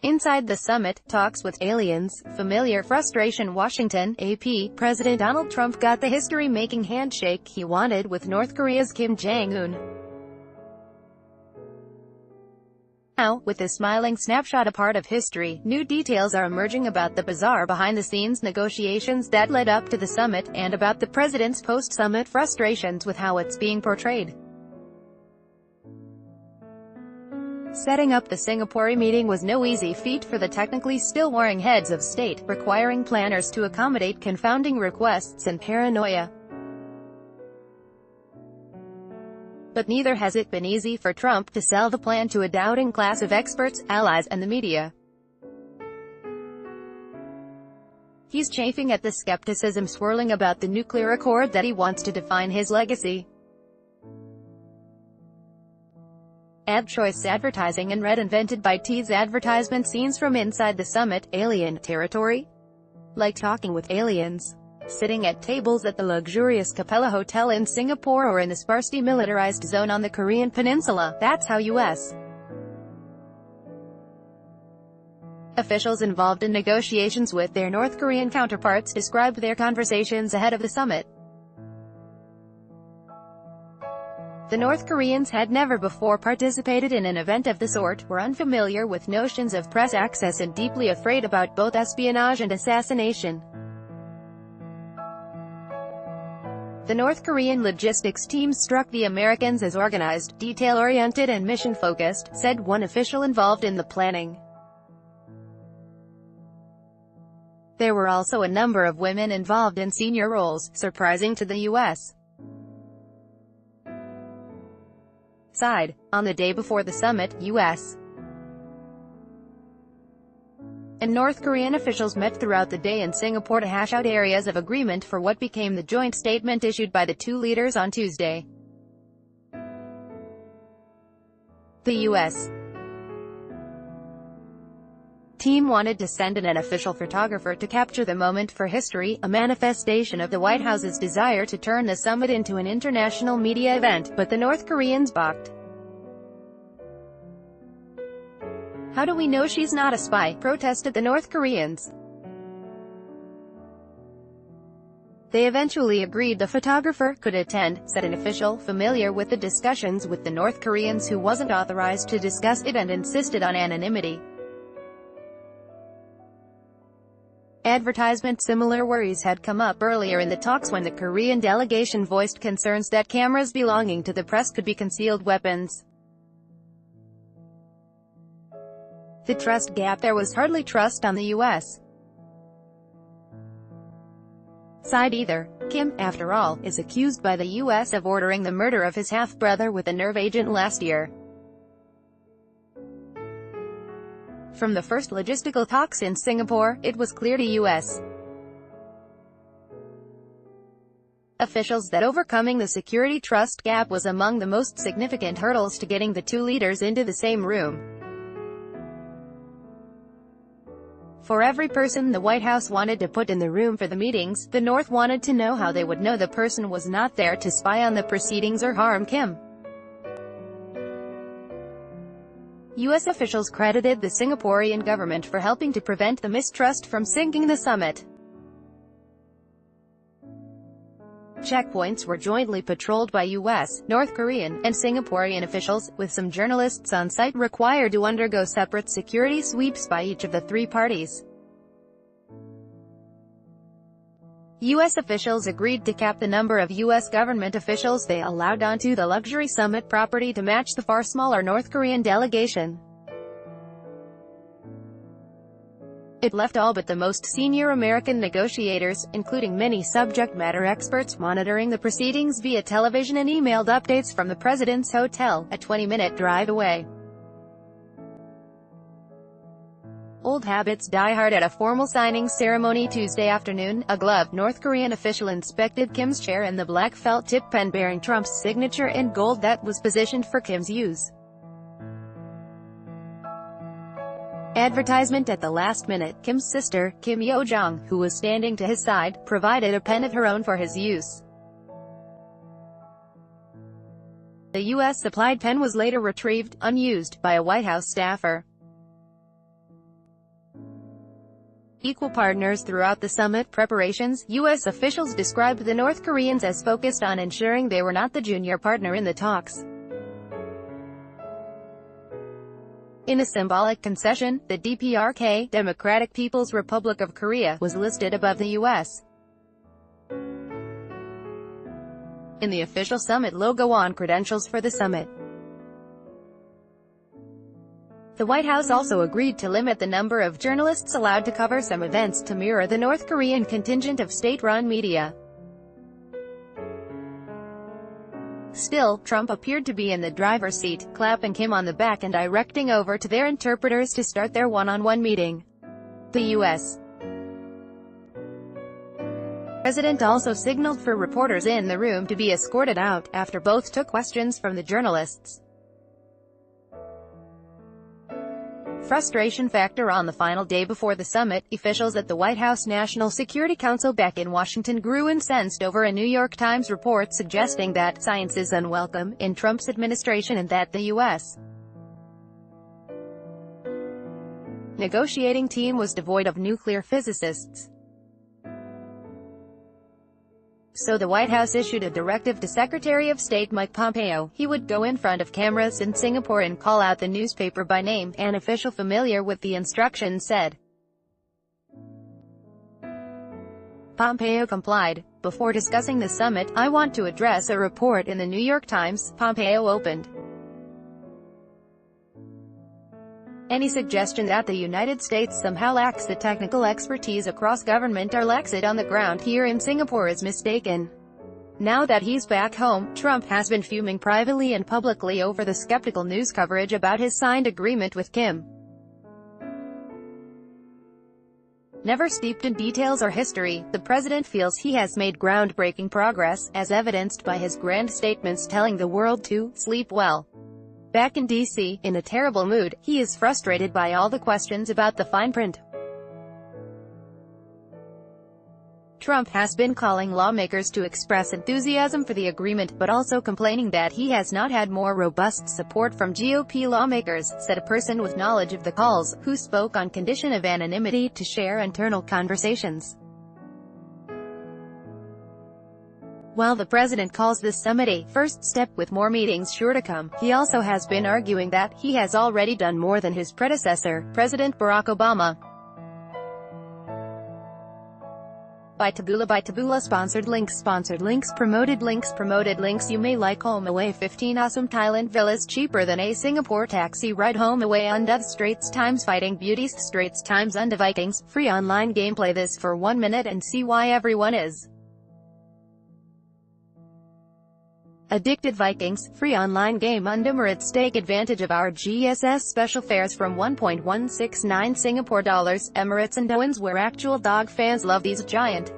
Inside the summit, talks with aliens, familiar frustration. Washington, AP, President Donald Trump got the history-making handshake he wanted with North Korea's Kim Jong-un. Now, with this smiling snapshot a part of history, new details are emerging about the bizarre behind-the-scenes negotiations that led up to the summit, and about the president's post-summit frustrations with how it's being portrayed. Setting up the Singapore meeting was no easy feat for the technically still warring heads of state, requiring planners to accommodate confounding requests and paranoia. But neither has it been easy for Trump to sell the plan to a doubting class of experts, allies, and the media. He's chafing at the skepticism swirling about the nuclear accord that he wants to define his legacy. Ad choice advertising and red invented by tease advertisement scenes from inside the summit, alien territory? Like talking with aliens. Sitting at tables at the luxurious Capella Hotel in Singapore or in the sparsely militarized zone on the Korean peninsula, that's how U.S. officials involved in negotiations with their North Korean counterparts described their conversations ahead of the summit. The North Koreans had never before participated in an event of the sort, were unfamiliar with notions of press access and deeply afraid about both espionage and assassination. The North Korean logistics team struck the Americans as organized, detail-oriented and mission-focused, said one official involved in the planning. There were also a number of women involved in senior roles, surprising to the U.S. side. On the day before the summit, U.S. and North Korean officials met throughout the day in Singapore to hash out areas of agreement for what became the joint statement issued by the two leaders on Tuesday. The U.S. team wanted to send in an official photographer to capture the moment for history, a manifestation of the White House's desire to turn the summit into an international media event, but the North Koreans balked. "How do we know she's not a spy?" protested the North Koreans. They eventually agreed the photographer could attend, said an official familiar with the discussions with the North Koreans who wasn't authorized to discuss it and insisted on anonymity. Advertisement. Similar worries had come up earlier in the talks when the Korean delegation voiced concerns that cameras belonging to the press could be concealed weapons. The trust gap. There was hardly trust on the U.S. side either. Kim, after all, is accused by the U.S. of ordering the murder of his half-brother with a nerve agent last year. From the first logistical talks in Singapore, it was clear to U.S. officials that overcoming the security trust gap was among the most significant hurdles to getting the two leaders into the same room. For every person the White House wanted to put in the room for the meetings, the North wanted to know how they would know the person was not there to spy on the proceedings or harm Kim. U.S. officials credited the Singaporean government for helping to prevent the mistrust from sinking the summit. Checkpoints were jointly patrolled by U.S., North Korean, and Singaporean officials, with some journalists on site required to undergo separate security sweeps by each of the three parties. U.S. officials agreed to cap the number of U.S. government officials they allowed onto the luxury summit property to match the far smaller North Korean delegation. It left all but the most senior American negotiators, including many subject matter experts, monitoring the proceedings via television and emailed updates from the president's hotel, a 20-minute drive away. Old habits die hard at a formal signing ceremony Tuesday afternoon. A gloved North Korean official inspected Kim's chair and the black felt tip pen bearing Trump's signature in gold that was positioned for Kim's use. Advertisement. At the last minute, Kim's sister, Kim Yo-jong, who was standing to his side, provided a pen of her own for his use. The U.S. supplied pen was later retrieved, unused, by a White House staffer. equal partners throughout the summit preparations. U.S. officials described the North Koreans as focused on ensuring they were not the junior partner in the talks. In a symbolic concession, the DPRK, Democratic People's Republic of Korea, was listed above the U.S. in the official summit logo on credentials for the summit. The White House also agreed to limit the number of journalists allowed to cover some events to mirror the North Korean contingent of state-run media. Still, Trump appeared to be in the driver's seat, clapping Kim on the back and directing over to their interpreters to start their one-on-one meeting. The U.S. President also signaled for reporters in the room to be escorted out, after both took questions from the journalists. Frustration factor on the final day before the summit. Officials at the White House National Security Council back in Washington grew incensed over a New York Times report suggesting that science is unwelcome in Trump's administration and that the U.S. negotiating team was devoid of nuclear physicists. So the White House issued a directive to Secretary of State Mike Pompeo. He would go in front of cameras in Singapore and call out the newspaper by name, an official familiar with the instructions said. Pompeo complied. Before discussing the summit, I want to address a report in the New York Times, Pompeo opened. Any suggestion that the United States somehow lacks the technical expertise across government or lacks it on the ground here in Singapore is mistaken. Now that he's back home, Trump has been fuming privately and publicly over the skeptical news coverage about his signed agreement with Kim. Never steeped in details or history, the president feels he has made groundbreaking progress, as evidenced by his grand statements telling the world to sleep well. Back in D.C., in a terrible mood, he is frustrated by all the questions about the fine print. Trump has been calling lawmakers to express enthusiasm for the agreement, but also complaining that he has not had more robust support from GOP lawmakers, said a person with knowledge of the calls, who spoke on condition of anonymity to share internal conversations. While the president calls this summit a first step with more meetings sure to come, he also has been arguing that he has already done more than his predecessor, President Barack Obama. By Taboola sponsored links promoted links. You may like home away 15 awesome Thailand villas cheaper than a Singapore taxi ride. Home away under Straits Times Fighting Beauties Straits Times under Vikings, free online gameplay. This for 1 minute and see why everyone is addicted. Vikings, free online game under Emirates. Take advantage of our GSS special fares from 1.169 Singapore dollars, Emirates and Owens, where actual dog fans love these giant